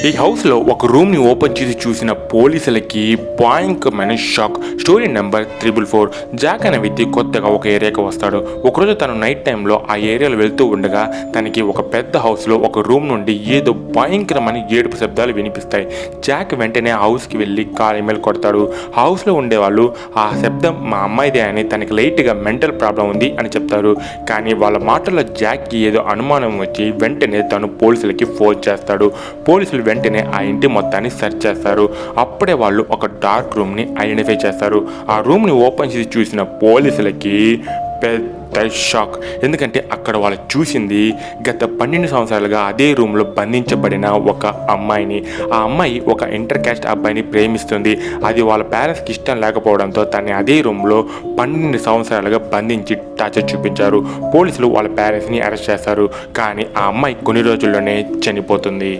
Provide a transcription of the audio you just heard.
ఈ హౌస్లో ఒక రూమ్ని ఓపెన్ చేసి చూసిన పోలీసులకి భయంకరమైన షాక్. Story number 444. జాక్ అనే వ్యక్తి కొత్తగా ఒక ఏరియాకి వస్తాడు. ఒకరోజు తను నైట్ టైంలో ఆ ఏరియాలో వెళ్తూ ఉండగా తనకి ఒక పెద్ద హౌస్లో ఒక రూమ్ నుండి ఏదో భయంకరమైన ఏడుపు శబ్దాలు వినిపిస్తాయి. జాక్ వెంటనే హౌస్కి వెళ్ళి కాల్ ఈమెయిల్ కొడతాడు. హౌస్లో ఉండేవాళ్ళు ఆ శబ్దం మా అమ్మాయిదే అని, తనకి లైట్గా మెంటల్ ప్రాబ్లం ఉంది అని చెప్తారు. కానీ వాళ్ళ మాటల్లో జాక్కి ఏదో అనుమానం వచ్చి వెంటనే తను పోలీసులకి ఫోన్ చేస్తాడు. పోలీసులు వెంటనే ఆ ఇంటి మొత్తాన్ని సెర్చ్ చేస్తారు. అప్పుడే వాళ్ళు ఒక డార్క్ రూమ్ని ఐడెంటిఫై చేస్తారు. ఆ రూమ్ని ఓపెన్ చేసి చూసిన పోలీసులకి పెద్ద షాక్. ఎందుకంటే అక్కడ వాళ్ళు చూసింది గత 12 సంవత్సరాలుగా అదే రూమ్లో బంధించబడిన ఒక అమ్మాయిని. ఆ అమ్మాయి ఒక ఇంటర్ క్యాస్ట్ అబ్బాయిని ప్రేమిస్తుంది. అది వాళ్ళ పేరెంట్స్కి ఇష్టం లేకపోవడంతో తనని అదే రూమ్లో 12 సంవత్సరాలుగా బంధించి టార్చర్ చూపించారు. పోలీసులు వాళ్ళ పేరెంట్స్ని అరెస్ట్ చేస్తారు. కానీ ఆ అమ్మాయి కొన్ని రోజుల్లోనే చనిపోతుంది.